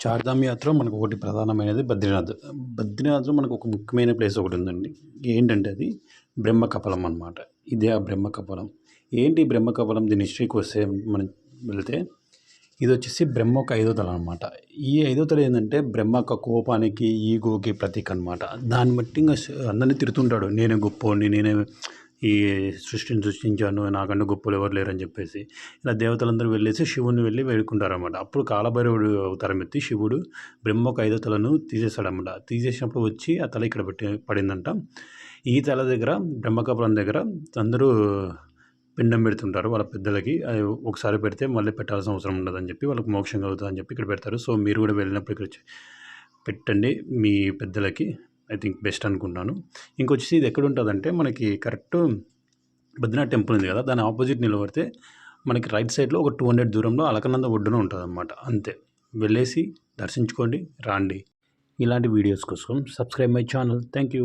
చార్ధామ్ యాత్ర మనకు ఒకటి ప్రధానమైనది బద్రీనాథ్. బద్రీనాథ్‌లో మనకు ఒక ముఖ్యమైన ప్లేస్ ఒకటి ఉందండి. ఏంటంటే అది బ్రహ్మకపాలం అన్నమాట. ఇదే ఆ బ్రహ్మకపాలం. ఏంటి బ్రహ్మకపాలం దీని హిస్టరీకి వస్తే మనం వెళ్తే ఇదొచ్చేసి బ్రహ్మ ఒక ఐదో తల అనమాట. ఈ ఐదో తల ఏందంటే బ్రహ్మ యొక్క కోపానికి, ఈగోకి ప్రతీక అనమాట. దాన్ని బట్టి ఇంగ అందరిని తిడుతుంటాడు. నేనే గొప్పోడిని, నేనే ఈ సృష్టిని సృష్టించాను, నాకన్నా గొప్పోళ్ళు ఎవరు లేరని చెప్పేసి. ఇలా దేవతలందరూ వెళ్ళేసి శివుడిని వెళ్ళి వేడుకుంటారనమాట. అప్పుడు కాలభైరవుడు అవతారం ఎత్తి శివుడు బ్రహ్మ ఒక ఐదో తలను తీసేశాడనమాట. తీసేసినప్పుడు వచ్చి ఆ తల ఇక్కడ పడిందంట. ఈ తల దగ్గర బ్రహ్మకపాలం దగ్గర అందరూ పిండం పెడుతుంటారు వాళ్ళ పెద్దలకి. అది ఒకసారి పెడితే మళ్ళీ పెట్టాల్సిన అవసరం ఉండదని చెప్పి వాళ్ళకి మోక్షం కలుగుతుందని చెప్పి ఇక్కడ పెడతారు. సో మీరు కూడా వెళ్ళినప్పుడు ఇక్కడ పెట్టండి మీ పెద్దలకి. ఐ థింక్ బెస్ట్ అనుకుంటున్నాను. ఇంకొచ్చేసి ఇది ఎక్కడ ఉంటుందంటే మనకి కరెక్ట్ బద్రీనాథ్ టెంపుల్ ఉంది కదా, దాని ఆపోజిట్ నిలబడితే మనకి రైట్ సైడ్లో ఒక 200 దూరంలో అలకనంద ఒడ్డున ఉంటుందన్నమాట. అంతే, వెళ్ళేసి దర్శించుకోండి, రాండి. ఇలాంటి వీడియోస్ కోసం subscribe my channel. Thank you.